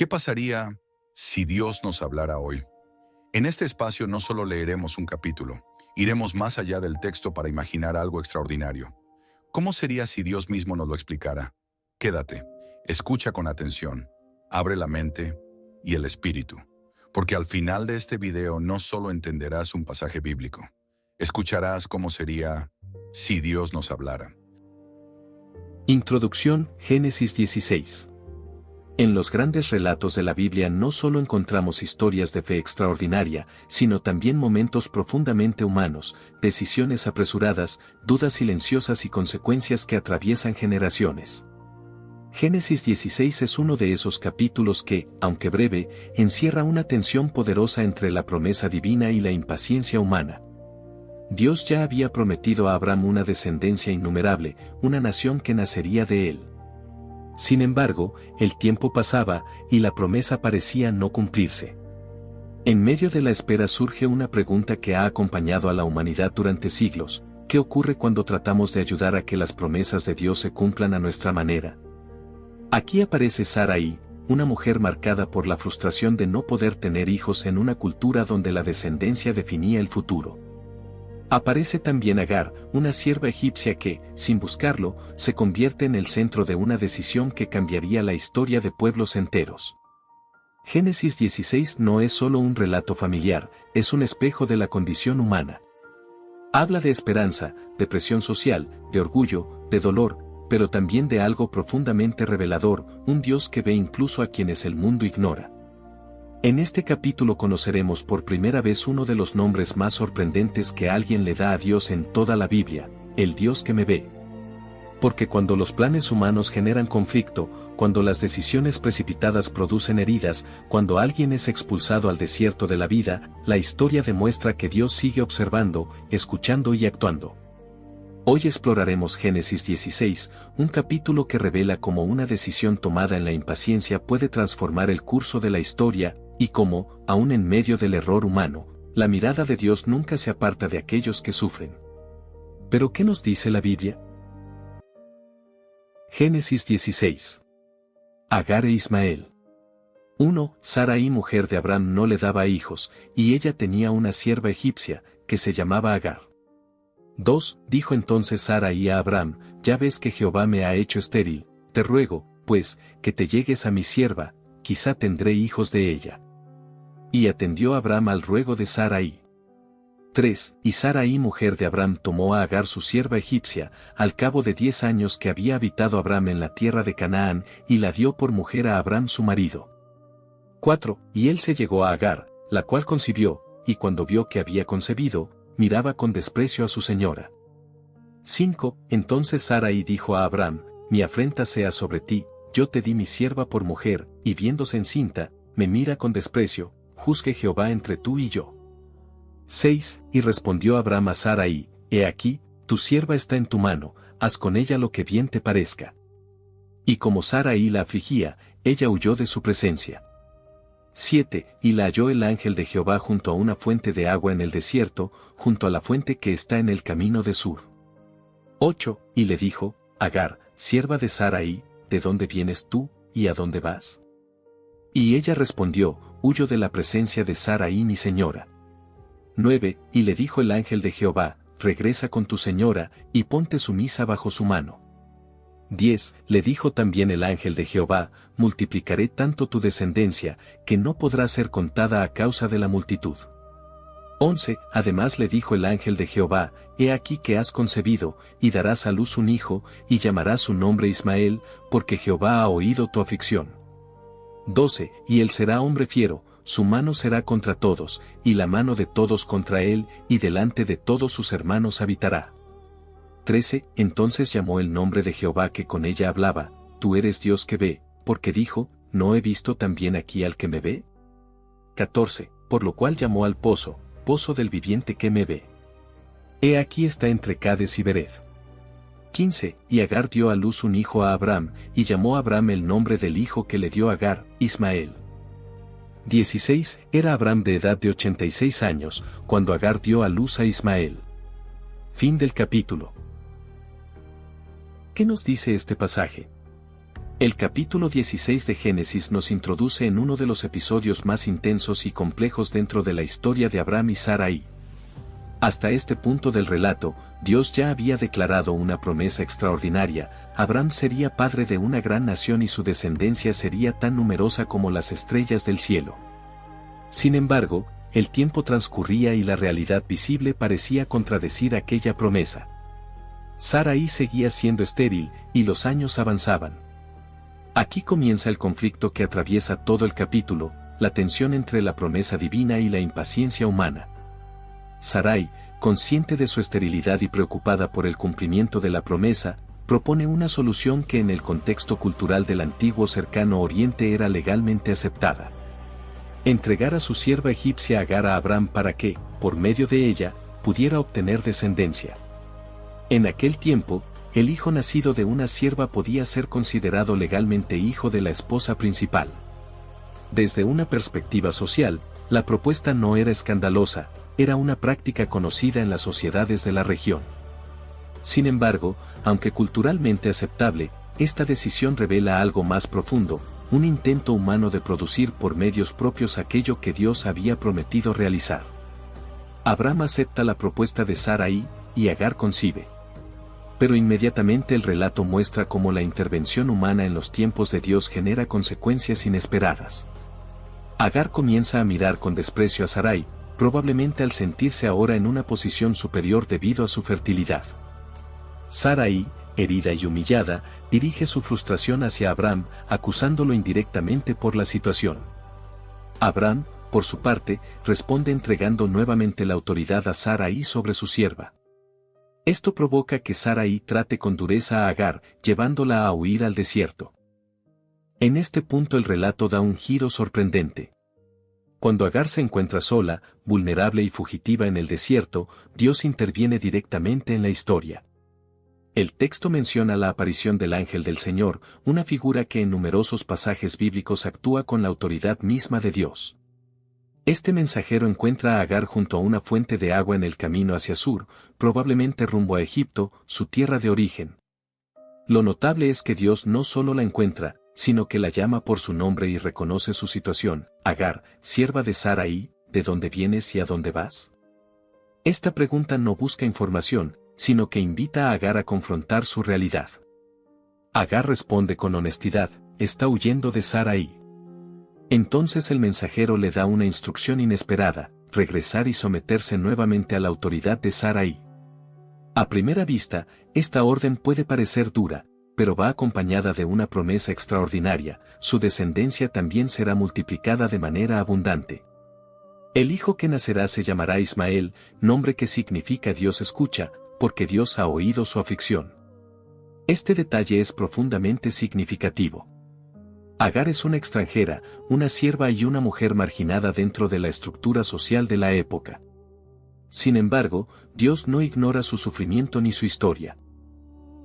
¿Qué pasaría si Dios nos hablara hoy? En este espacio no solo leeremos un capítulo, iremos más allá del texto para imaginar algo extraordinario. ¿Cómo sería si Dios mismo nos lo explicara? Quédate, escucha con atención, abre la mente y el espíritu, porque al final de este video no solo entenderás un pasaje bíblico, escucharás cómo sería si Dios nos hablara. Introducción, Génesis 16. En los grandes relatos de la Biblia no solo encontramos historias de fe extraordinaria, sino también momentos profundamente humanos, decisiones apresuradas, dudas silenciosas y consecuencias que atraviesan generaciones. Génesis 16 es uno de esos capítulos que, aunque breve, encierra una tensión poderosa entre la promesa divina y la impaciencia humana. Dios ya había prometido a Abraham una descendencia innumerable, una nación que nacería de él. Sin embargo, el tiempo pasaba, y la promesa parecía no cumplirse. En medio de la espera surge una pregunta que ha acompañado a la humanidad durante siglos: ¿qué ocurre cuando tratamos de ayudar a que las promesas de Dios se cumplan a nuestra manera? Aquí aparece Sarai, una mujer marcada por la frustración de no poder tener hijos en una cultura donde la descendencia definía el futuro. Aparece también Agar, una sierva egipcia que, sin buscarlo, se convierte en el centro de una decisión que cambiaría la historia de pueblos enteros. Génesis 16 no es solo un relato familiar, es un espejo de la condición humana. Habla de esperanza, de presión social, de orgullo, de dolor, pero también de algo profundamente revelador, un Dios que ve incluso a quienes el mundo ignora. En este capítulo conoceremos por primera vez uno de los nombres más sorprendentes que alguien le da a Dios en toda la Biblia: el Dios que me ve. Porque cuando los planes humanos generan conflicto, cuando las decisiones precipitadas producen heridas, cuando alguien es expulsado al desierto de la vida, la historia demuestra que Dios sigue observando, escuchando y actuando. Hoy exploraremos Génesis 16, un capítulo que revela cómo una decisión tomada en la impaciencia puede transformar el curso de la historia, y cómo, aun en medio del error humano, la mirada de Dios nunca se aparta de aquellos que sufren. ¿Pero qué nos dice la Biblia? Génesis 16. Agar e Ismael. 1. Sarai, mujer de Abraham, no le daba hijos, y ella tenía una sierva egipcia, que se llamaba Agar. 2. Dijo entonces Sarai a Abraham: ya ves que Jehová me ha hecho estéril, te ruego, pues, que te llegues a mi sierva, quizá tendré hijos de ella. Y atendió Abraham al ruego de Sarai. 3. Y Sarai, mujer de Abraham, tomó a Agar su sierva egipcia, al cabo de 10 años que había habitado Abraham en la tierra de Canaán, y la dio por mujer a Abraham su marido. 4. Y él se llegó a Agar, la cual concibió, y cuando vio que había concebido, miraba con desprecio a su señora. 5. Entonces Sarai dijo a Abraham: mi afrenta sea sobre ti, yo te di mi sierva por mujer, y viéndose encinta, me mira con desprecio, juzgue Jehová entre tú y yo. 6. Y respondió Abraham a Sarai: he aquí, tu sierva está en tu mano, haz con ella lo que bien te parezca. Y como Sarai la afligía, ella huyó de su presencia. 7. Y la halló el ángel de Jehová junto a una fuente de agua en el desierto, junto a la fuente que está en el camino de Sur. 8. Y le dijo: Agar, sierva de Sarai, ¿de dónde vienes tú, y a dónde vas? Y ella respondió: huyo de la presencia de Sarai mi señora. 9. Y le dijo el ángel de Jehová: regresa con tu señora, y ponte sumisa bajo su mano. 10. Le dijo también el ángel de Jehová: multiplicaré tanto tu descendencia, que no podrá ser contada a causa de la multitud. 11. Además le dijo el ángel de Jehová: he aquí que has concebido, y darás a luz un hijo, y llamarás su nombre Ismael, porque Jehová ha oído tu aflicción. 12. Y él será hombre fiero, su mano será contra todos, y la mano de todos contra él, y delante de todos sus hermanos habitará. 13. Entonces llamó el nombre de Jehová que con ella hablaba: tú eres Dios que ve, porque dijo: ¿no he visto también aquí al que me ve? 14. Por lo cual llamó al pozo: pozo del viviente que me ve. He aquí está entre Cades y Bered. 15. Y Agar dio a luz un hijo a Abraham, y llamó a Abraham el nombre del hijo que le dio Agar, Ismael. 16. Era Abraham de edad de 86 años, cuando Agar dio a luz a Ismael. Fin del capítulo. ¿Qué nos dice este pasaje? El capítulo 16 de Génesis nos introduce en uno de los episodios más intensos y complejos dentro de la historia de Abraham y Sarai. Hasta este punto del relato, Dios ya había declarado una promesa extraordinaria: Abraham sería padre de una gran nación y su descendencia sería tan numerosa como las estrellas del cielo. Sin embargo, el tiempo transcurría y la realidad visible parecía contradecir aquella promesa. Sarai seguía siendo estéril, y los años avanzaban. Aquí comienza el conflicto que atraviesa todo el capítulo, la tensión entre la promesa divina y la impaciencia humana. Sarai, consciente de su esterilidad y preocupada por el cumplimiento de la promesa, propone una solución que en el contexto cultural del antiguo cercano Oriente era legalmente aceptada: entregar a su sierva egipcia Agar a Abraham para que, por medio de ella, pudiera obtener descendencia. En aquel tiempo, el hijo nacido de una sierva podía ser considerado legalmente hijo de la esposa principal. Desde una perspectiva social, la propuesta no era escandalosa, era una práctica conocida en las sociedades de la región. Sin embargo, aunque culturalmente aceptable, esta decisión revela algo más profundo: un intento humano de producir por medios propios aquello que Dios había prometido realizar. Abraham acepta la propuesta de Sarai, y Agar concibe. Pero inmediatamente el relato muestra cómo la intervención humana en los tiempos de Dios genera consecuencias inesperadas. Agar comienza a mirar con desprecio a Sarai, probablemente al sentirse ahora en una posición superior debido a su fertilidad. Sarai, herida y humillada, dirige su frustración hacia Abraham, acusándolo indirectamente por la situación. Abraham, por su parte, responde entregando nuevamente la autoridad a Sarai sobre su sierva. Esto provoca que Sarai trate con dureza a Agar, llevándola a huir al desierto. En este punto el relato da un giro sorprendente. Cuando Agar se encuentra sola, vulnerable y fugitiva en el desierto, Dios interviene directamente en la historia. El texto menciona la aparición del ángel del Señor, una figura que en numerosos pasajes bíblicos actúa con la autoridad misma de Dios. Este mensajero encuentra a Agar junto a una fuente de agua en el camino hacia Sur, probablemente rumbo a Egipto, su tierra de origen. Lo notable es que Dios no solo la encuentra, sino que la llama por su nombre y reconoce su situación: Agar, sierva de Sarai, ¿de dónde vienes y a dónde vas? Esta pregunta no busca información, sino que invita a Agar a confrontar su realidad. Agar responde con honestidad: está huyendo de Sarai. Entonces el mensajero le da una instrucción inesperada: regresar y someterse nuevamente a la autoridad de Sarai. A primera vista, esta orden puede parecer dura, pero va acompañada de una promesa extraordinaria: su descendencia también será multiplicada de manera abundante. El hijo que nacerá se llamará Ismael, nombre que significa Dios escucha, porque Dios ha oído su aflicción. Este detalle es profundamente significativo. Agar es una extranjera, una sierva y una mujer marginada dentro de la estructura social de la época. Sin embargo, Dios no ignora su sufrimiento ni su historia.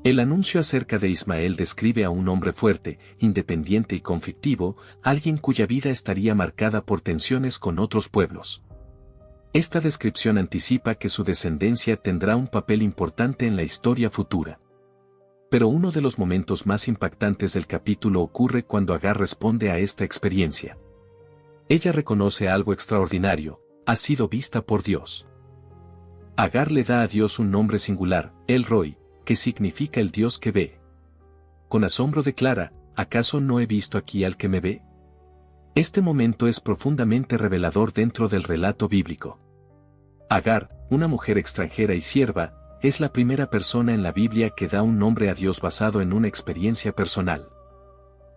El anuncio acerca de Ismael describe a un hombre fuerte, independiente y conflictivo, alguien cuya vida estaría marcada por tensiones con otros pueblos. Esta descripción anticipa que su descendencia tendrá un papel importante en la historia futura. Pero uno de los momentos más impactantes del capítulo ocurre cuando Agar responde a esta experiencia. Ella reconoce algo extraordinario: ha sido vista por Dios. Agar le da a Dios un nombre singular, El Roi, que significa el Dios que ve. Con asombro declara: ¿acaso no he visto aquí al que me ve? Este momento es profundamente revelador dentro del relato bíblico. Agar, una mujer extranjera y sierva, es la primera persona en la Biblia que da un nombre a Dios basado en una experiencia personal.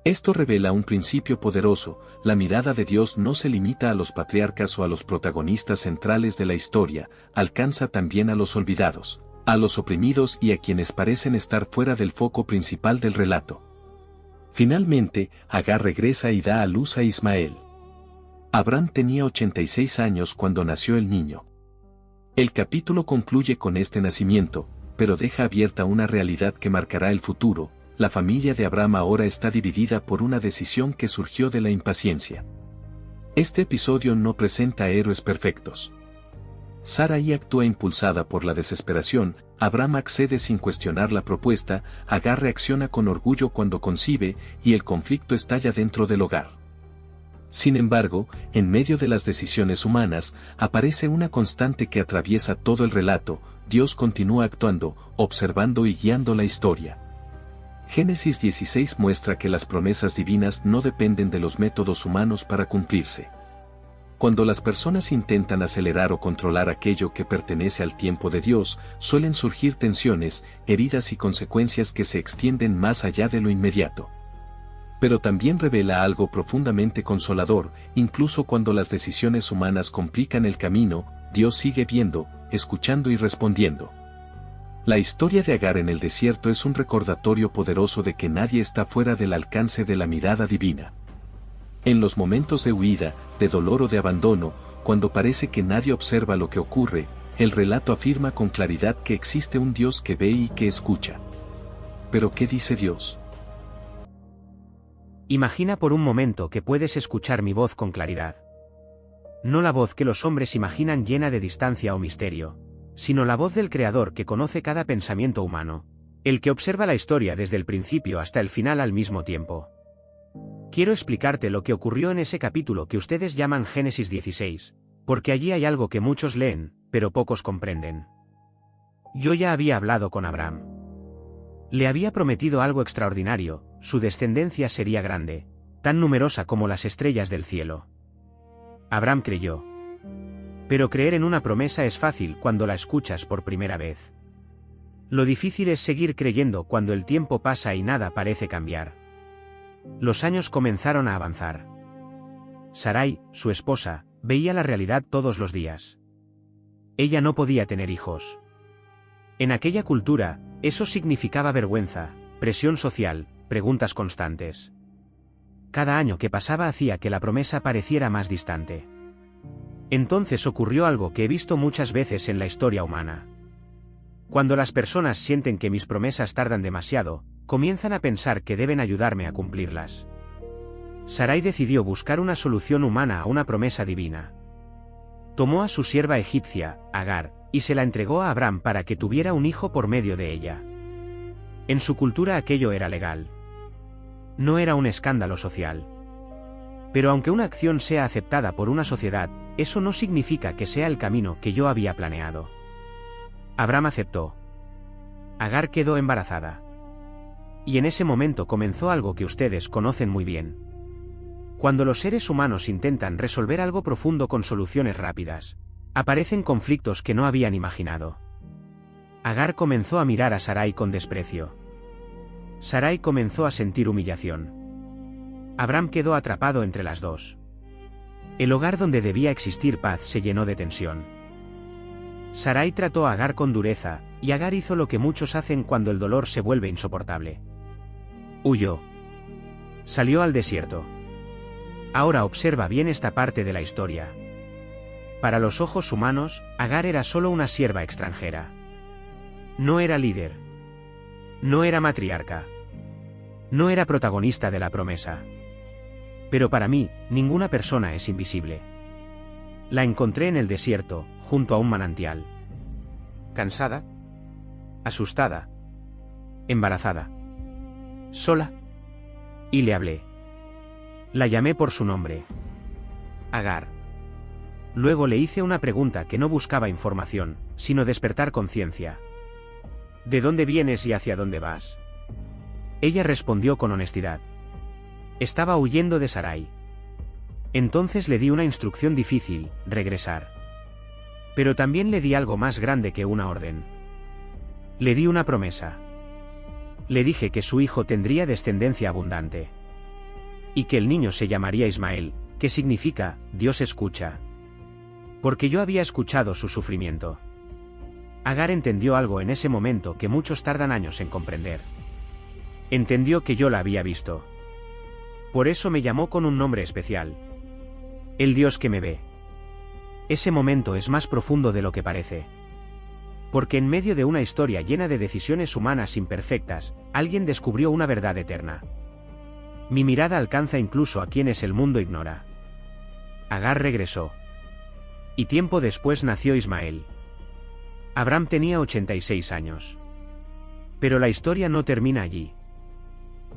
Esto revela un principio poderoso: la mirada de Dios no se limita a los patriarcas o a los protagonistas centrales de la historia, alcanza también a los olvidados, a los oprimidos y a quienes parecen estar fuera del foco principal del relato. Finalmente, Agar regresa y da a luz a Ismael. Abraham tenía 86 años cuando nació el niño. El capítulo concluye con este nacimiento, pero deja abierta una realidad que marcará el futuro: la familia de Abraham ahora está dividida por una decisión que surgió de la impaciencia. Este episodio no presenta héroes perfectos. Sarai actúa impulsada por la desesperación, Abraham accede sin cuestionar la propuesta, Agar reacciona con orgullo cuando concibe, y el conflicto estalla dentro del hogar. Sin embargo, en medio de las decisiones humanas, aparece una constante que atraviesa todo el relato: Dios continúa actuando, observando y guiando la historia. Génesis 16 muestra que las promesas divinas no dependen de los métodos humanos para cumplirse. Cuando las personas intentan acelerar o controlar aquello que pertenece al tiempo de Dios, suelen surgir tensiones, heridas y consecuencias que se extienden más allá de lo inmediato. Pero también revela algo profundamente consolador: incluso cuando las decisiones humanas complican el camino, Dios sigue viendo, escuchando y respondiendo. La historia de Agar en el desierto es un recordatorio poderoso de que nadie está fuera del alcance de la mirada divina. En los momentos de huida, de dolor o de abandono, cuando parece que nadie observa lo que ocurre, el relato afirma con claridad que existe un Dios que ve y que escucha. ¿Pero qué dice Dios? Imagina por un momento que puedes escuchar mi voz con claridad. No la voz que los hombres imaginan llena de distancia o misterio, sino la voz del Creador que conoce cada pensamiento humano, el que observa la historia desde el principio hasta el final al mismo tiempo. Quiero explicarte lo que ocurrió en ese capítulo que ustedes llaman Génesis 16, porque allí hay algo que muchos leen, pero pocos comprenden. Yo ya había hablado con Abraham. Le había prometido algo extraordinario: su descendencia sería grande, tan numerosa como las estrellas del cielo. Abraham creyó. Pero creer en una promesa es fácil cuando la escuchas por primera vez. Lo difícil es seguir creyendo cuando el tiempo pasa y nada parece cambiar. Los años comenzaron a avanzar. Sarai, su esposa, veía la realidad todos los días. Ella no podía tener hijos. En aquella cultura, eso significaba vergüenza, presión social, preguntas constantes. Cada año que pasaba hacía que la promesa pareciera más distante. Entonces ocurrió algo que he visto muchas veces en la historia humana. Cuando las personas sienten que mis promesas tardan demasiado, comienzan a pensar que deben ayudarme a cumplirlas. Sarai decidió buscar una solución humana a una promesa divina. Tomó a su sierva egipcia, Agar, y se la entregó a Abraham para que tuviera un hijo por medio de ella. En su cultura aquello era legal. No era un escándalo social. Pero aunque una acción sea aceptada por una sociedad, eso no significa que sea el camino que yo había planeado. Abraham aceptó. Agar quedó embarazada. Y en ese momento comenzó algo que ustedes conocen muy bien. Cuando los seres humanos intentan resolver algo profundo con soluciones rápidas, aparecen conflictos que no habían imaginado. Agar comenzó a mirar a Sarai con desprecio. Sarai comenzó a sentir humillación. Abraham quedó atrapado entre las dos. El hogar donde debía existir paz se llenó de tensión. Sarai trató a Agar con dureza, y Agar hizo lo que muchos hacen cuando el dolor se vuelve insoportable. Huyó. Salió al desierto. Ahora observa bien esta parte de la historia. Para los ojos humanos, Agar era solo una sierva extranjera. No era líder. No era matriarca. No era protagonista de la promesa. Pero para mí, ninguna persona es invisible. La encontré en el desierto, junto a un manantial. Cansada, asustada, embarazada, sola. Y le hablé. La llamé por su nombre. Agar. Luego le hice una pregunta que no buscaba información, sino despertar conciencia. ¿De dónde vienes y hacia dónde vas? Ella respondió con honestidad. Estaba huyendo de Sarai. Entonces le di una instrucción difícil: regresar. Pero también le di algo más grande que una orden. Le di una promesa. Le dije que su hijo tendría descendencia abundante. Y que el niño se llamaría Ismael, que significa, Dios escucha. Porque yo había escuchado su sufrimiento. Agar entendió algo en ese momento que muchos tardan años en comprender. Entendió que yo la había visto. Por eso me llamó con un nombre especial. El Dios que me ve. Ese momento es más profundo de lo que parece. Porque en medio de una historia llena de decisiones humanas imperfectas, alguien descubrió una verdad eterna. Mi mirada alcanza incluso a quienes el mundo ignora. Agar regresó. Y tiempo después nació Ismael. Abraham tenía 86 años. Pero la historia no termina allí.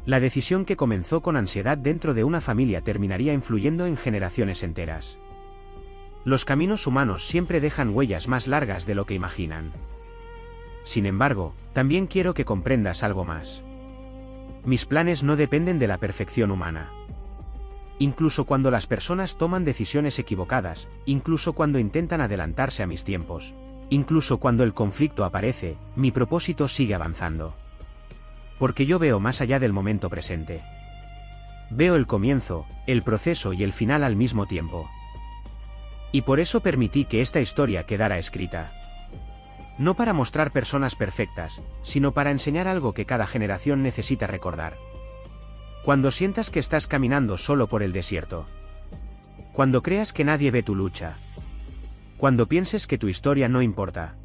La decisión que comenzó con ansiedad dentro de una familia terminaría influyendo en generaciones enteras. Los caminos humanos siempre dejan huellas más largas de lo que imaginan. Sin embargo, también quiero que comprendas algo más. Mis planes no dependen de la perfección humana. Incluso cuando las personas toman decisiones equivocadas, incluso cuando intentan adelantarse a mis tiempos, incluso cuando el conflicto aparece, mi propósito sigue avanzando. Porque yo veo más allá del momento presente. Veo el comienzo, el proceso y el final al mismo tiempo. Y por eso permití que esta historia quedara escrita. No para mostrar personas perfectas, sino para enseñar algo que cada generación necesita recordar. Cuando sientas que estás caminando solo por el desierto. Cuando creas que nadie ve tu lucha. Cuando pienses que tu historia no importa.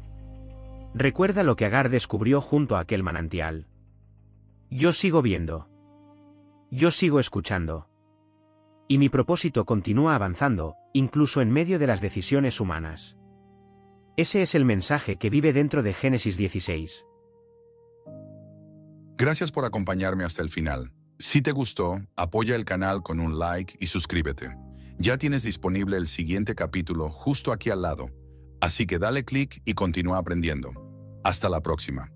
Recuerda lo que Agar descubrió junto a aquel manantial. Yo sigo viendo. Yo sigo escuchando. Y mi propósito continúa avanzando, incluso en medio de las decisiones humanas. Ese es el mensaje que vive dentro de Génesis 16. Gracias por acompañarme hasta el final. Si te gustó, apoya el canal con un like y suscríbete. Ya tienes disponible el siguiente capítulo justo aquí al lado, así que dale clic y continúa aprendiendo. Hasta la próxima.